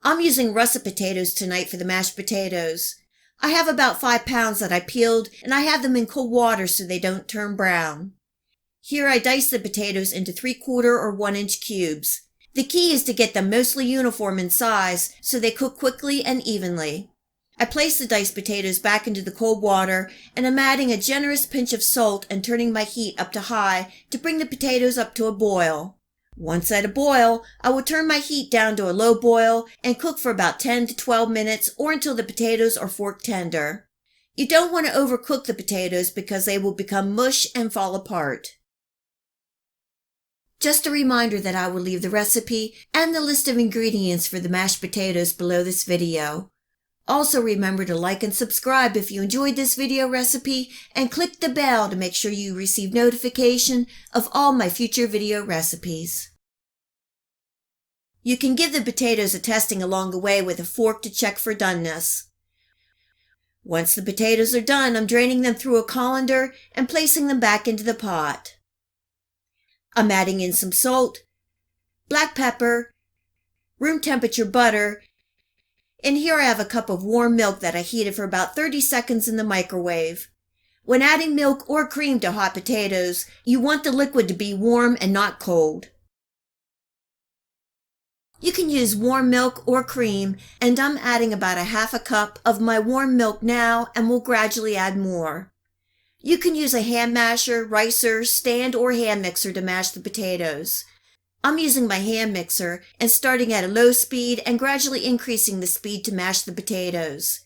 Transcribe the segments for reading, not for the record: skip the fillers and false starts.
I'm using russet potatoes tonight for the mashed potatoes. I have about 5 pounds that I peeled, and I have them in cold water so they don't turn brown. Here I dice the potatoes into 3/4 or 1-inch cubes. The key is to get them mostly uniform in size so they cook quickly and evenly. I place the diced potatoes back into the cold water, and I'm adding a generous pinch of salt and turning my heat up to high to bring the potatoes up to a boil. Once at a boil, I will turn my heat down to a low boil and cook for about 10 to 12 minutes or until the potatoes are fork tender. You don't want to overcook the potatoes because they will become mush and fall apart. Just a reminder that I will leave the recipe and the list of ingredients for the mashed potatoes below this video. Also remember to like and subscribe if you enjoyed this video recipe, and click the bell to make sure you receive notification of all my future video recipes. You can give the potatoes a testing along the way with a fork to check for doneness. Once the potatoes are done, I'm draining them through a colander and placing them back into the pot. I'm adding in some salt, black pepper, room temperature butter, and here I have a cup of warm milk that I heated for about 30 seconds in the microwave. When adding milk or cream to hot potatoes, you want the liquid to be warm and not cold. You can use warm milk or cream, and I'm adding about a half a cup of my warm milk now and will gradually add more. You can use a hand masher, ricer, stand, or hand mixer to mash the potatoes. I'm using my hand mixer and starting at a low speed and gradually increasing the speed to mash the potatoes.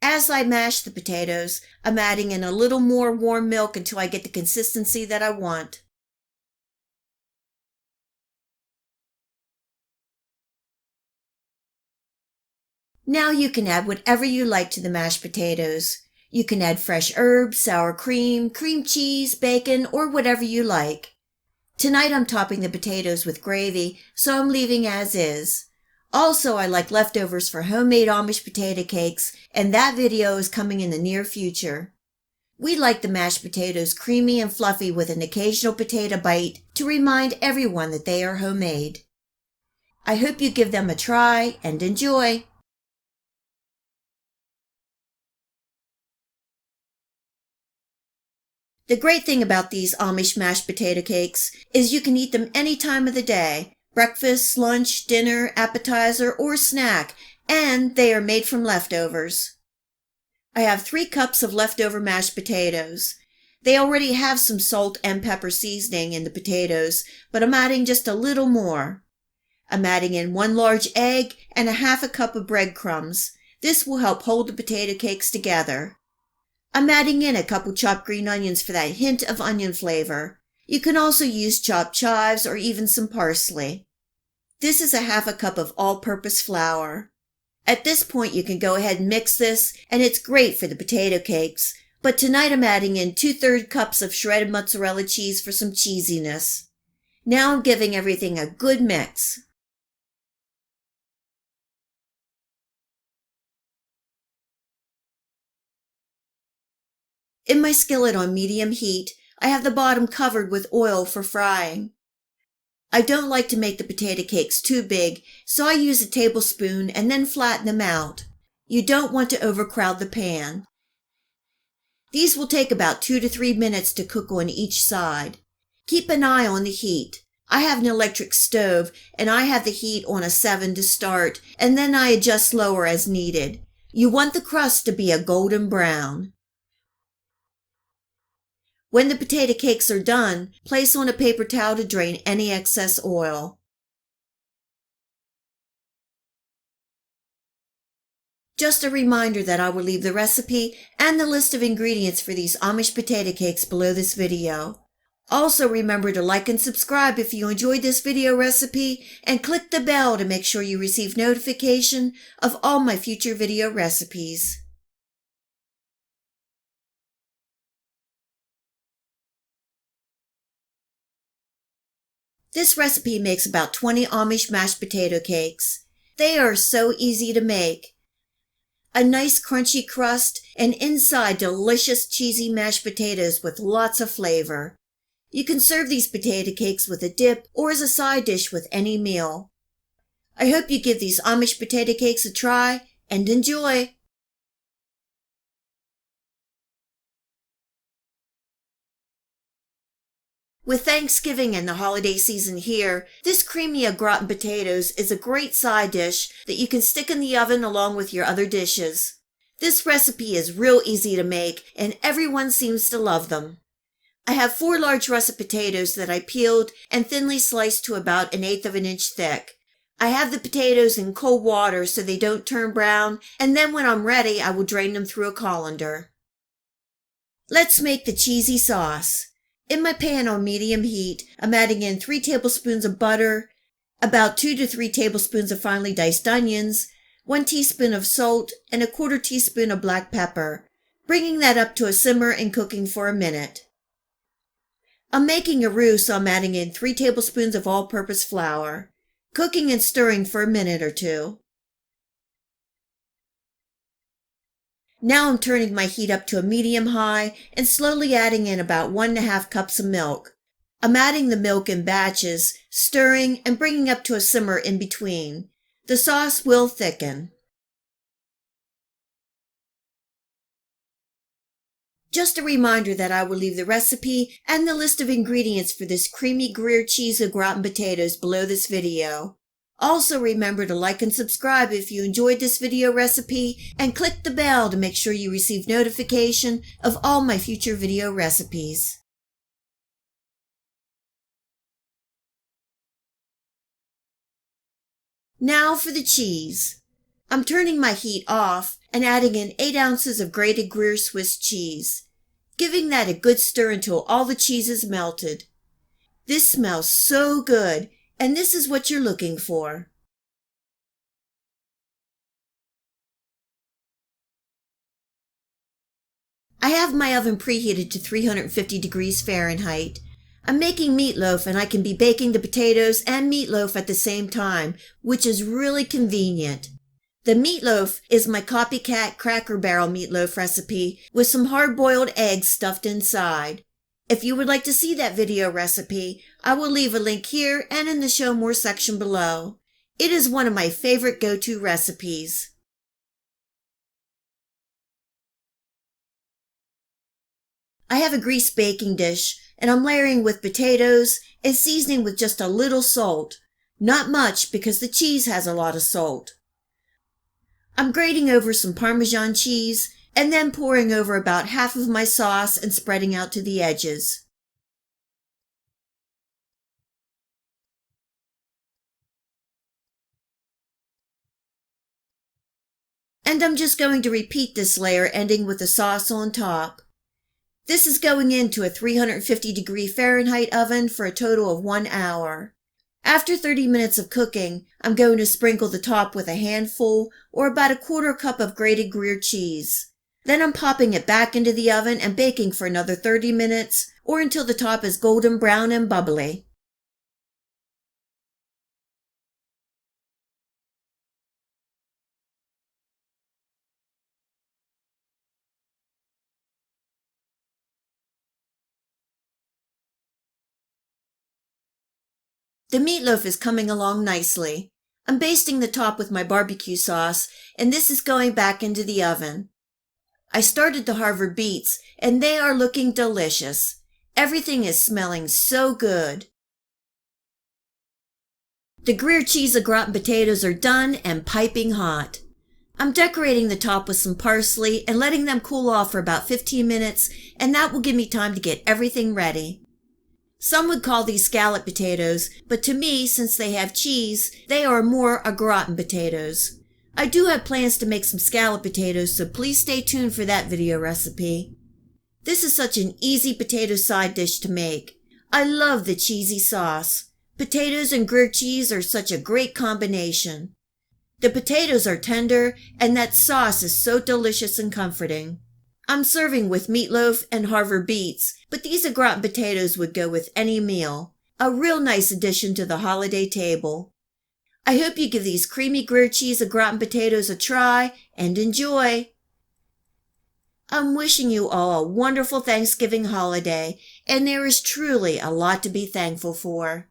As I mash the potatoes, I'm adding in a little more warm milk until I get the consistency that I want. Now you can add whatever you like to the mashed potatoes. You can add fresh herbs, sour cream, cream cheese, bacon, or whatever you like. Tonight I'm topping the potatoes with gravy, so I'm leaving as is. Also, I like leftovers for homemade Amish potato cakes, and that video is coming in the near future. We like the mashed potatoes creamy and fluffy with an occasional potato bite to remind everyone that they are homemade. I hope you give them a try and enjoy. The great thing about these Amish mashed potato cakes is you can eat them any time of the day, breakfast, lunch, dinner, appetizer, or snack, and they are made from leftovers. I have 3 cups of leftover mashed potatoes. They already have some salt and pepper seasoning in the potatoes, but I'm adding just a little more. I'm adding in 1 large egg and a half a cup of breadcrumbs. This will help hold the potato cakes together. I'm adding in a couple chopped green onions for that hint of onion flavor. You can also use chopped chives or even some parsley. This is a half a cup of all-purpose flour. At this point you can go ahead and mix this, and it's great for the potato cakes, but tonight I'm adding in 2/3 cups of shredded mozzarella cheese for some cheesiness. Now I'm giving everything a good mix. In my skillet on medium heat, I have the bottom covered with oil for frying. I don't like to make the potato cakes too big, so I use a tablespoon and then flatten them out. You don't want to overcrowd the pan. These will take about 2 to 3 minutes to cook on each side. Keep an eye on the heat. I have an electric stove, and I have the heat on a 7 to start, and then I adjust lower as needed. You want the crust to be a golden brown. When the potato cakes are done, place on a paper towel to drain any excess oil. Just a reminder that I will leave the recipe and the list of ingredients for these Amish potato cakes below this video. Also remember to like and subscribe if you enjoyed this video recipe, and click the bell to make sure you receive notification of all my future video recipes. This recipe makes about 20 Amish mashed potato cakes. They are so easy to make. A nice crunchy crust, and inside delicious cheesy mashed potatoes with lots of flavor. You can serve these potato cakes with a dip or as a side dish with any meal. I hope you give these Amish potato cakes a try and enjoy. With Thanksgiving and the holiday season here, this creamy au gratin potatoes is a great side dish that you can stick in the oven along with your other dishes. This recipe is real easy to make and everyone seems to love them. I have 4 large russet potatoes that I peeled and thinly sliced to about 1/8 of an inch thick. I have the potatoes in cold water so they don't turn brown, and then when I'm ready I will drain them through a colander. Let's make the cheesy sauce. In my pan on medium heat, I'm adding in 3 tablespoons of butter, about 2 to 3 tablespoons of finely diced onions, 1 teaspoon of salt, and 1/4 teaspoon of black pepper, bringing that up to a simmer and cooking for a minute. I'm making a roux, so I'm adding in 3 tablespoons of all-purpose flour, cooking and stirring for a minute or 2. Now I'm turning my heat up to a medium-high and slowly adding in about 1½ cups of milk. I'm adding the milk in batches, stirring and bringing up to a simmer in between. The sauce will thicken. Just a reminder that I will leave the recipe and the list of ingredients for this creamy Gruyere cheese au gratin potatoes below this video. Also remember to like and subscribe if you enjoyed this video recipe and click the bell to make sure you receive notification of all my future video recipes. Now for the cheese. I'm turning my heat off and adding in 8 ounces of grated Gruyere Swiss cheese, giving that a good stir until all the cheese is melted. This smells so good, and this is what you're looking for. I have my oven preheated to 350 degrees Fahrenheit. I'm making meatloaf and I can be baking the potatoes and meatloaf at the same time, which is really convenient. The meatloaf is my copycat Cracker Barrel meatloaf recipe with some hard-boiled eggs stuffed inside. If you would like to see that video recipe, I will leave a link here and in the Show More section below. It is one of my favorite go-to recipes. I have a greased baking dish and I'm layering with potatoes and seasoning with just a little salt. Not much because the cheese has a lot of salt. I'm grating over some Parmesan cheese and then pouring over about half of my sauce and spreading out to the edges. And I'm just going to repeat this layer ending with the sauce on top. This is going into a 350 degree Fahrenheit oven for a total of 1 hour. After 30 minutes of cooking, I'm going to sprinkle the top with a handful or about 1/4 cup of grated Gruyere cheese. Then I'm popping it back into the oven and baking for another 30 minutes or until the top is golden brown and bubbly. The meatloaf is coming along nicely. I'm basting the top with my barbecue sauce, and this is going back into the oven. I started the Harvard beets, and they are looking delicious. Everything is smelling so good. The Gruyere cheese au gratin potatoes are done and piping hot. I'm decorating the top with some parsley and letting them cool off for about 15 minutes, and that will give me time to get everything ready. Some would call these scallop potatoes, but to me, since they have cheese, they are more au gratin potatoes. I do have plans to make some scallop potatoes, so please stay tuned for that video recipe. This is such an easy potato side dish to make. I love the cheesy sauce. Potatoes and Gruyere cheese are such a great combination. The potatoes are tender, and that sauce is so delicious and comforting. I'm serving with meatloaf and Harvard beets, but these au gratin potatoes would go with any meal. A real nice addition to the holiday table. I hope you give these creamy Gruyere cheese au gratin potatoes a try and enjoy. I'm wishing you all a wonderful Thanksgiving holiday, and there is truly a lot to be thankful for.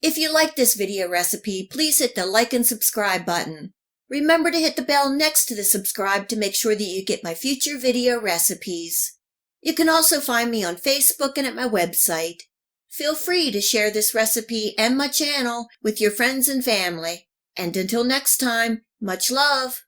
If you like this video recipe, please hit the like and subscribe button. Remember to hit the bell next to the subscribe to make sure that you get my future video recipes. You can also find me on Facebook and at my website. Feel free to share this recipe and my channel with your friends and family. And until next time, much love!